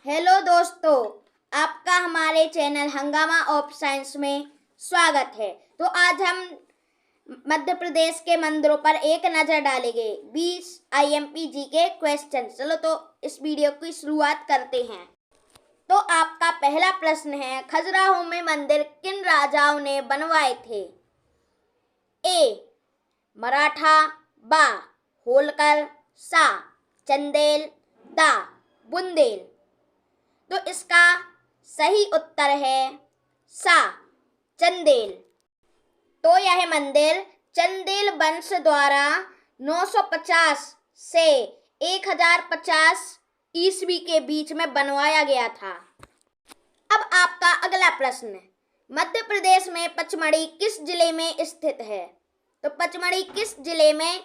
Hello दोस्तों, आपका हमारे चैनल हंगामा ऑफ साइंस में स्वागत है। तो आज हम मध्य प्रदेश के मंदिरों पर एक नज़र डालेंगे 20 IMPG के क्वेश्चन। चलो तो इस वीडियो की शुरुआत करते हैं। तो आपका पहला प्रश्न है, खजुराहो में मंदिर किन राजाओं ने बनवाए थे? ए मराठा, बा होलकर, सा चंदेल, दा बुंदेल। तो इसका सही उत्तर है सा चंदेल। तो यह मंदिर चंदेल वंश द्वारा 950 से 1050 ईस्वी के बीच में बनवाया गया था। अब आपका अगला प्रश्न, मध्य प्रदेश में पचमढ़ी किस जिले में स्थित है? तो पचमढ़ी किस जिले में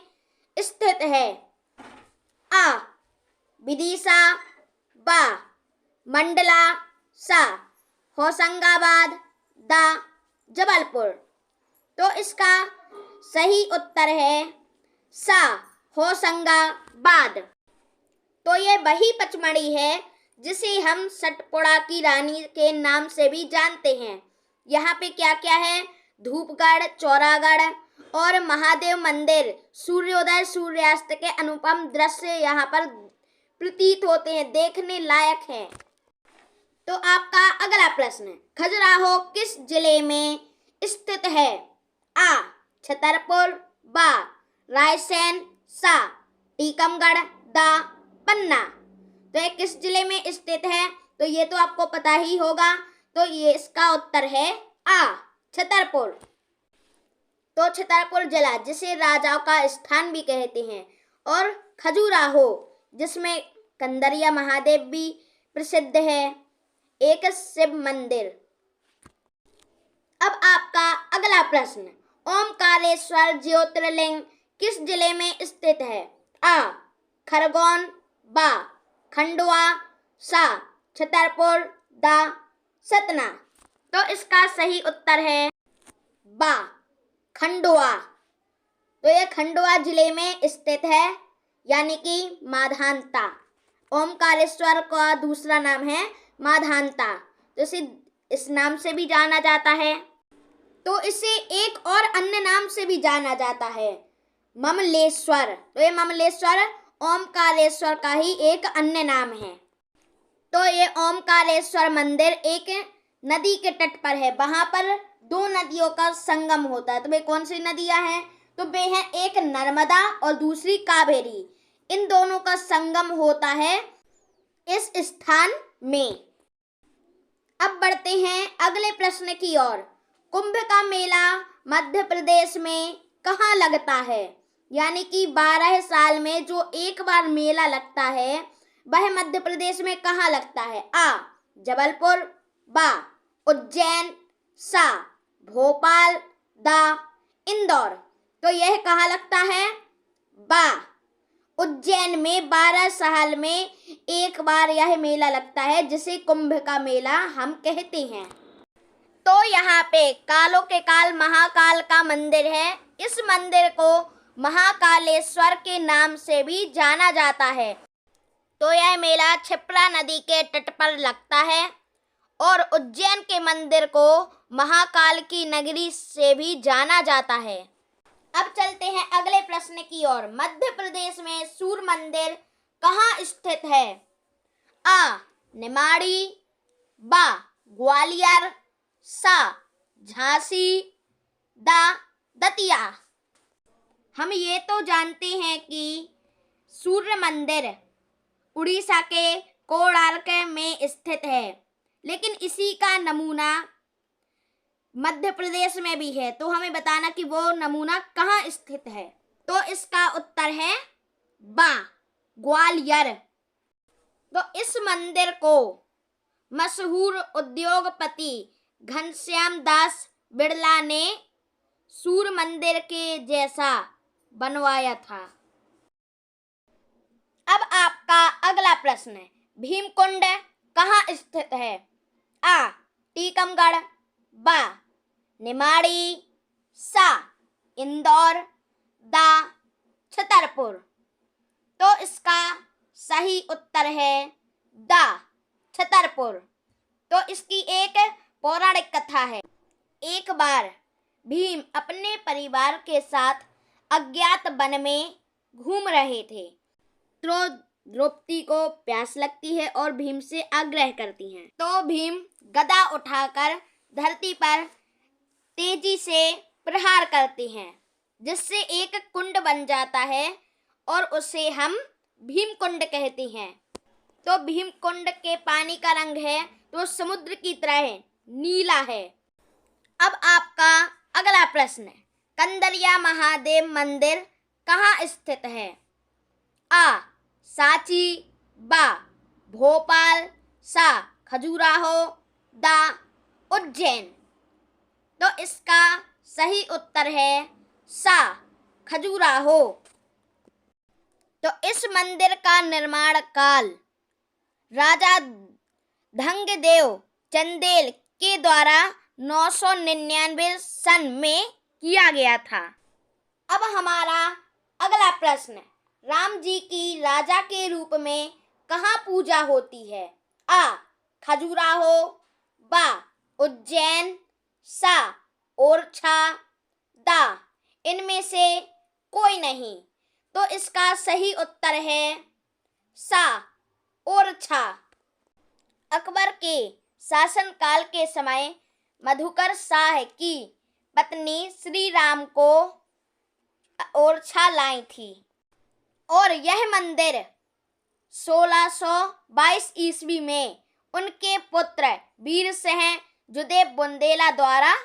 स्थित है? आ विदिशा, बा मंडला, सा होशंगाबाद, दा जबलपुर। तो इसका सही उत्तर है सा होशंगाबाद। तो ये वही पचमढ़ी है जिसे हम सतपुड़ा की रानी के नाम से भी जानते हैं। यहाँ पे क्या क्या है? धूपगढ़, चौरागढ़ और महादेव मंदिर। सूर्योदय सूर्यास्त के अनुपम दृश्य यहाँ पर प्रतीत होते हैं, देखने लायक हैं। तो आपका अगला प्रश्न, खजुराहो किस जिले में स्थित है? आ छतरपुर, बा रायसेन, सा टीकमगढ़, दा पन्ना। तो ये किस जिले में स्थित है? तो ये तो आपको पता ही होगा। तो ये इसका उत्तर है आ छतरपुर। तो छतरपुर जिला जिसे राजाओं का स्थान भी कहते हैं, और खजुराहो जिसमें कंदरिया महादेव भी प्रसिद्ध है, एक शिव मंदिर। अब आपका अगला प्रश्न, ओमकारेश्वर ज्योतिर्लिंग किस जिले में स्थित है? आ खरगोन, बा खंडवा, सा छतरपुर, दा सतना। तो इसका सही उत्तर है बा खंडवा। तो यह खंडवा जिले में स्थित है, यानी कि माधानता। ओमकारेश्वर का दूसरा नाम है माधानता, तो इसे इस नाम से भी जाना जाता है। तो इसे एक और अन्य नाम से भी जाना जाता है, ममलेश्वर। तो ये ममलेश्वर ओमकारेश्वर का ही एक अन्य नाम है। तो ये ओमकारेश्वर मंदिर एक नदी के तट पर है। वहां पर दो नदियों का संगम होता है। तो वे कौन सी नदियां हैं? तो वे हैं एक नर्मदा और दूसरी कावेरी। इन दोनों का संगम होता है इस स्थान में। अब बढ़ते हैं अगले प्रश्न की ओर। कुंभ का मेला मध्य प्रदेश में कहाँ लगता है? यानी कि 12 साल में जो एक बार मेला लगता है वह मध्य प्रदेश में कहाँ लगता है? आ जबलपुर, बा उज्जैन, सा भोपाल, दा इंदौर। तो यह कहाँ लगता है? बा उज्जैन में 12 साल में एक बार यह मेला लगता है, जिसे कुंभ का मेला हम कहते हैं। तो यहाँ पे कालों के काल महाकाल का मंदिर है। इस मंदिर को महाकालेश्वर के नाम से भी जाना जाता है। तो यह मेला क्षिप्रा नदी के तट पर लगता है, और उज्जैन के मंदिर को महाकाल की नगरी से भी जाना जाता है। अब चलते हैं अगले प्रश्न की ओर। मध्य प्रदेश में सूर्य मंदिर कहाँ स्थित है? आ निमाड़ी, बा ग्वालियर, सा झांसी, दा दतिया। हम ये तो जानते हैं कि सूर्य मंदिर उड़ीसा के कोणार्क में स्थित है, लेकिन इसी का नमूना मध्य प्रदेश में भी है। तो हमें बताना कि वो नमूना कहाँ स्थित है। तो इसका उत्तर है बा ग्वालियर। तो इस मंदिर को मशहूर उद्योगपति घनश्याम दास बिड़ला ने सूर्य मंदिर के जैसा बनवाया था। अब आपका अगला प्रश्न है, भीमकुंड कहाँ स्थित है? आ टीकमगढ़, बा निमाड़ी, सा इंदौर, दा छतरपुर। तो इसका सही उत्तर है दा छतरपुर। तो इसकी एक पौराणिक कथा है। एक बार भीम अपने परिवार के साथ अज्ञात वन में घूम रहे थे। तो द्रौपदी को प्यास लगती है और भीम से आग्रह करती हैं। तो भीम गदा उठाकर धरती पर तेजी से प्रहार करते हैं, जिससे एक कुंड बन जाता है और उसे हम भीम कुंड कहते हैं। तो भीम कुंड के पानी का रंग है तो समुद्र की तरह नीला है। अब आपका अगला प्रश्न है, कंदरिया महादेव मंदिर कहाँ स्थित है? आ. सांची, बा. भोपाल, सा. खजुराहो, दा. उज्जैन। तो इसका सही उत्तर है सा. खजुराहो। तो इस मंदिर का निर्माण काल राजा धंगदेव चंदेल के द्वारा 999 सन में किया गया था। अब हमारा अगला प्रश्न, राम जी की राजा के रूप में कहाँ पूजा होती है? आ. खजुराहो, बा. उज्जैन, सा. ओरछा, दा. इनमें से कोई नहीं। तो इसका सही उत्तर है सा. ओरछा। अकबर के शासनकाल के समय मधुकर शाह की पत्नी श्री राम को ओरछा लाई थी और यह मंदिर 1622 ईस्वी में उनके पुत्र वीर सिंह जुदेव बुंदेला द्वारा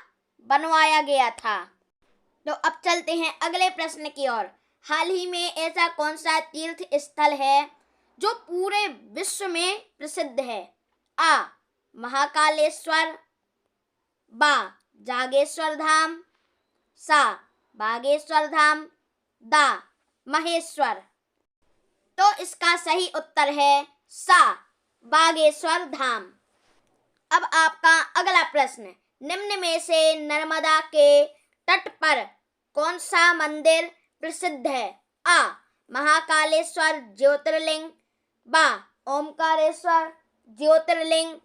बनवाया गया था। तो अब चलते हैं अगले प्रश्न की ओर। हाल ही में ऐसा कौन सा तीर्थ स्थल है जो पूरे विश्व में प्रसिद्ध है? आ. महाकालेश्वर, बा. जागेश्वर धाम, सा. बागेश्वर धाम, दा. महेश्वर। तो इसका सही उत्तर है सा. बागेश्वर धाम। अब आपका अगला प्रश्न, निम्न में से नर्मदा के तट पर कौन सा मंदिर प्रसिद्ध है? आ. महाकालेश्वर ज्योतिर्लिंग, बा. ओमकारेश्वर ज्योतिर्लिंग,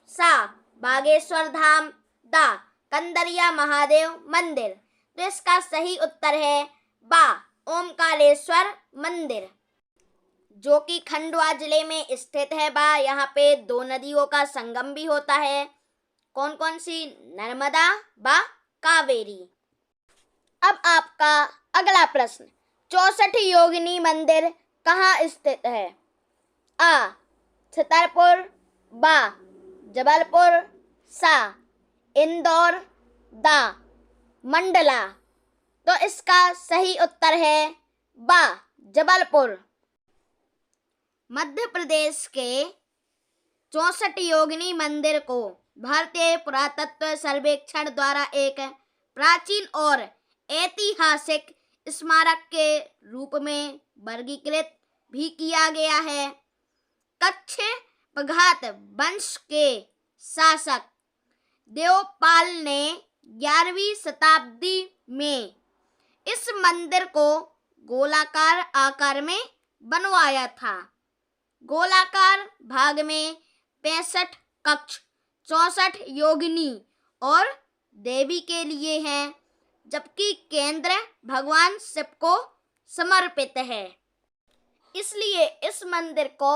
सा. बागेश्वर धाम, दा. कंदरिया महादेव मंदिर। तो इसका सही उत्तर है बा. ओमकारेश्वर मंदिर, जो कि खंडवा जिले में स्थित है। बा. यहाँ पे दो नदियों का संगम भी होता है। कौन कौन सी? नर्मदा, बा. कावेरी। अब आपका अगला प्रश्न, 64 योगिनी मंदिर कहाँ स्थित है? आ. छतरपुर, बा. जबलपुर, सा. इंदौर, दा. मंडला। तो इसका सही उत्तर है बा. जबलपुर। मध्य प्रदेश के 64 योगिनी मंदिर को भारतीय पुरातत्व सर्वेक्षण द्वारा एक प्राचीन और ऐतिहासिक स्मारक के रूप में वर्गीकृत भी किया गया है। कच्छ पघात वंश के शासक देवपाल ने 11वीं शताब्दी में इस मंदिर को गोलाकार आकार में बनवाया था। गोलाकार भाग में 65 कक्ष 64 योगिनी और देवी के लिए हैं, जबकि केंद्र भगवान शिव को समर्पित है। इसलिए इस मंदिर को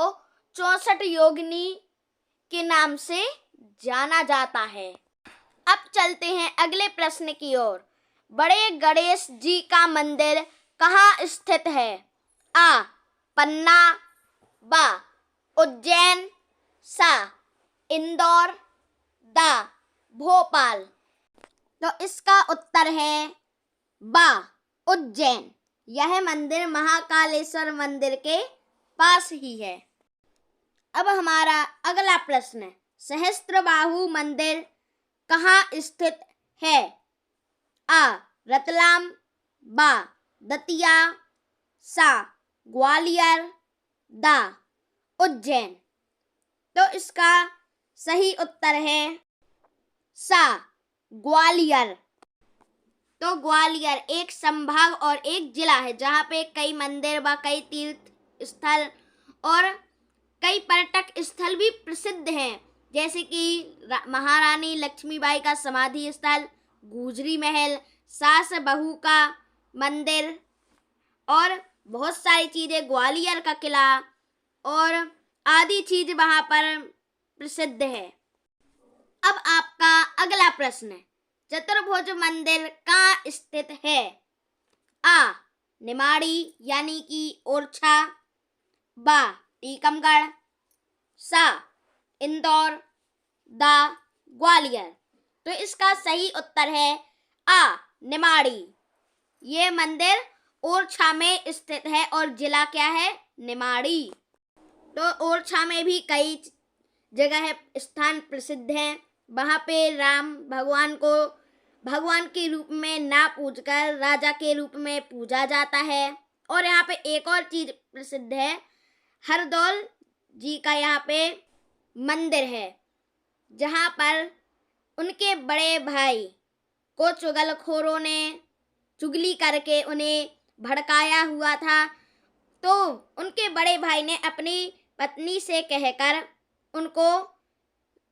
64 योगिनी के नाम से जाना जाता है। अब चलते हैं अगले प्रश्न की ओर। बड़े गणेश जी का मंदिर कहाँ स्थित है? आ. पन्ना, बा. उज्जैन, सा. इंदौर, दा. भोपाल। तो इसका उत्तर है बा. उज्जैन। यह मंदिर महाकालेश्वर मंदिर के पास ही है। अब हमारा अगला प्रश्न, सहस्त्रबाहु मंदिर कहाँ स्थित है? आ. रतलाम, बा. दतिया, सा. ग्वालियर, दा. उज्जैन। तो इसका सही उत्तर है सा. ग्वालियर। तो ग्वालियर एक संभाग और एक जिला है जहाँ पे कई मंदिर व कई तीर्थ स्थल और कई पर्यटक स्थल भी प्रसिद्ध हैं, जैसे कि महारानी लक्ष्मीबाई का समाधि स्थल, गुजरी महल, सास बहू का मंदिर और बहुत सारी चीज़ें, ग्वालियर का किला और आदि चीज वहाँ पर प्रसिद्ध है। अब आपका अगला प्रश्न है, चतुर्भुज मंदिर कहाँ स्थित है? आ. निमाड़ी यानी कि ओरछा, बा. टीकमगढ़, सा. इंदौर, दा. ग्वालियर। तो इसका सही उत्तर है आ. निमाड़ी। ये मंदिर ओरछा में स्थित है और जिला क्या है? निमाड़ी। तो ओरछा में भी कई जगह है, स्थान प्रसिद्ध हैं। वहाँ पे राम भगवान को भगवान के रूप में ना पूजकर राजा के रूप में पूजा जाता है। और यहाँ पे एक और चीज प्रसिद्ध है, हरदौल जी का यहाँ पे मंदिर है, जहाँ पर उनके बड़े भाई को चुगलखोरों ने चुगली करके उन्हें भड़काया हुआ था। तो उनके बड़े भाई ने अपनी पत्नी से कहकर उनको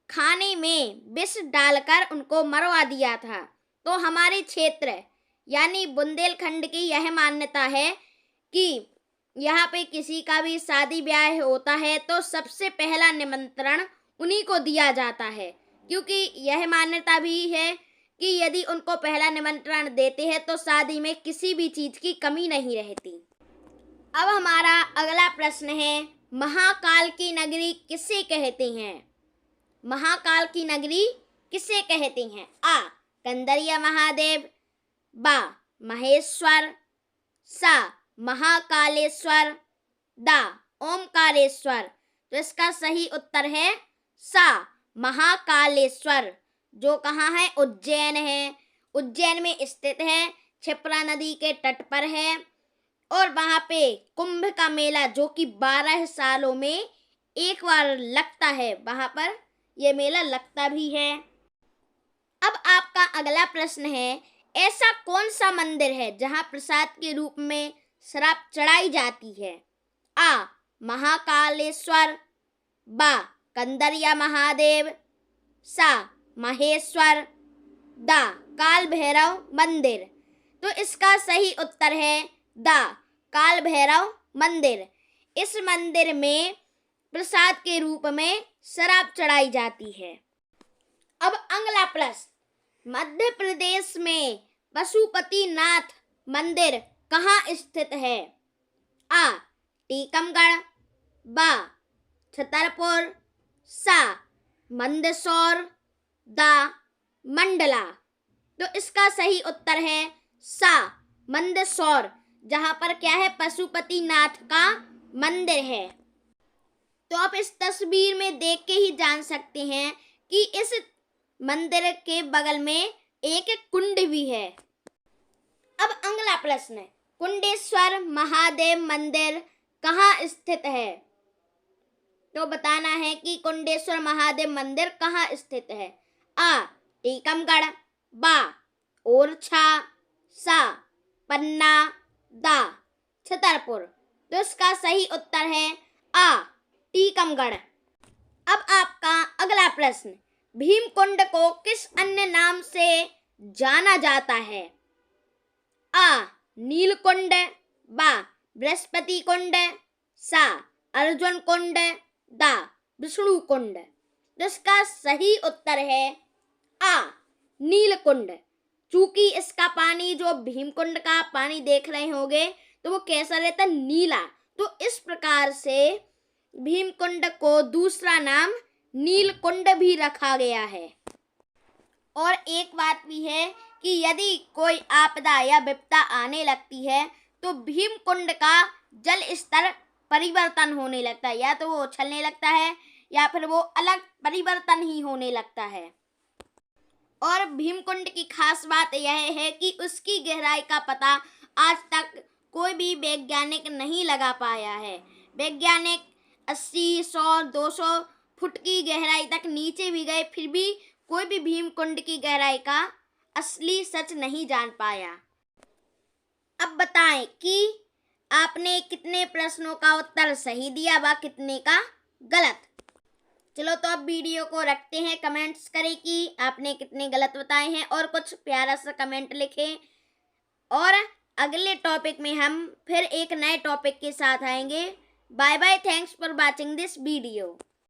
खाने में विष डालकर उनको मरवा दिया था। तो हमारे क्षेत्र यानी बुंदेलखंड की यह मान्यता है कि यहाँ पे किसी का भी शादी ब्याह होता है तो सबसे पहला निमंत्रण उन्हीं को दिया जाता है, क्योंकि यह मान्यता भी है कि यदि उनको पहला निमंत्रण देते हैं तो शादी में किसी भी चीज की कमी नहीं रहती। अब हमारा अगला प्रश्न है, महाकाल की नगरी किसे कहते हैं? महाकाल की नगरी किसे कहते हैं? आ. कंदरिया महादेव, बा. महेश्वर, सा. महाकालेश्वर, दा. ओमकारेश्वर। तो इसका सही उत्तर है सा. महाकालेश्वर, जो कहाँ है? उज्जैन है। उज्जैन में स्थित है, क्षिप्रा नदी के तट पर है और वहाँ पे कुंभ का मेला जो कि 12 सालों में एक बार लगता है, वहाँ पर ये मेला लगता भी है। अब आपका अगला प्रश्न है, ऐसा कौन सा मंदिर है जहाँ प्रसाद के रूप में शराब चढ़ाई जाती है? आ. महाकालेश्वर, बा. कंदरिया महादेव, सा. महेश्वर, दा. काल भैरव मंदिर। तो इसका सही उत्तर है दा. काल भैरव मंदिर। इस मंदिर में प्रसाद के रूप में शराब चढ़ाई जाती है। अब अगला प्रश्न, मध्य प्रदेश में पशुपतिनाथ मंदिर कहाँ स्थित है? आ. टीकमगढ़, बा. छतरपुर, सा. मंदसौर, दा. मंडला। तो इसका सही उत्तर है सा. मंदसौर, जहाँ पर क्या है? पशुपतिनाथ का मंदिर है। तो आप इस तस्वीर में देख के ही जान सकते हैं कि इस मंदिर के बगल में एक कुंड भी है। अब अगला प्रश्न है, कुंडेश्वर महादेव मंदिर कहाँ स्थित है? तो बताना है कि कुंडेश्वर महादेव मंदिर कहाँ स्थित है। आ. टीकमगढ़, बा. ओरछा, सा. पन्ना, दा. छतरपुर। तो इसका सही उत्तर है आ. टीकमगढ़। अब आपका अगला प्रश्न, भीमकुंड को किस अन्य नाम से जाना जाता है? आ. नीलकुंड, बा. बृहस्पति कुंड, सा. अर्जुन कुंड, दा. विष्णु कुंड। इसका सही उत्तर है आ. नीलकुंड। चूंकि इसका पानी, जो भीमकुंड का पानी देख रहे होंगे, तो वो कैसा रहता? नीला। तो इस प्रकार से भीमकुंड को दूसरा नाम नीलकुंड भी रखा गया है। और एक बात भी है कि यदि कोई आपदा या विपदा आने लगती है तो भीमकुंड का जल स्तर परिवर्तन होने लगता है, या तो वो उछलने लगता है या फिर वो अलग परिवर्तन ही होने लगता है। और भीमकुंड की खास बात यह है कि उसकी गहराई का पता आज तक कोई भी वैज्ञानिक नहीं लगा पाया है। वैज्ञानिक 80, 100, 200 फुट की गहराई तक नीचे भी गए, फिर भी कोई भी भीमकुंड की गहराई का असली सच नहीं जान पाया। अब बताएं कि आपने कितने प्रश्नों का उत्तर सही दिया व कितने का गलत। चलो तो अब वीडियो को रखते हैं, कमेंट्स करें कि आपने कितने गलत बताए हैं और कुछ प्यारा सा कमेंट लिखें। और अगले टॉपिक में हम फिर एक नए टॉपिक के साथ आएंगे। Bye bye, thanks for watching this video.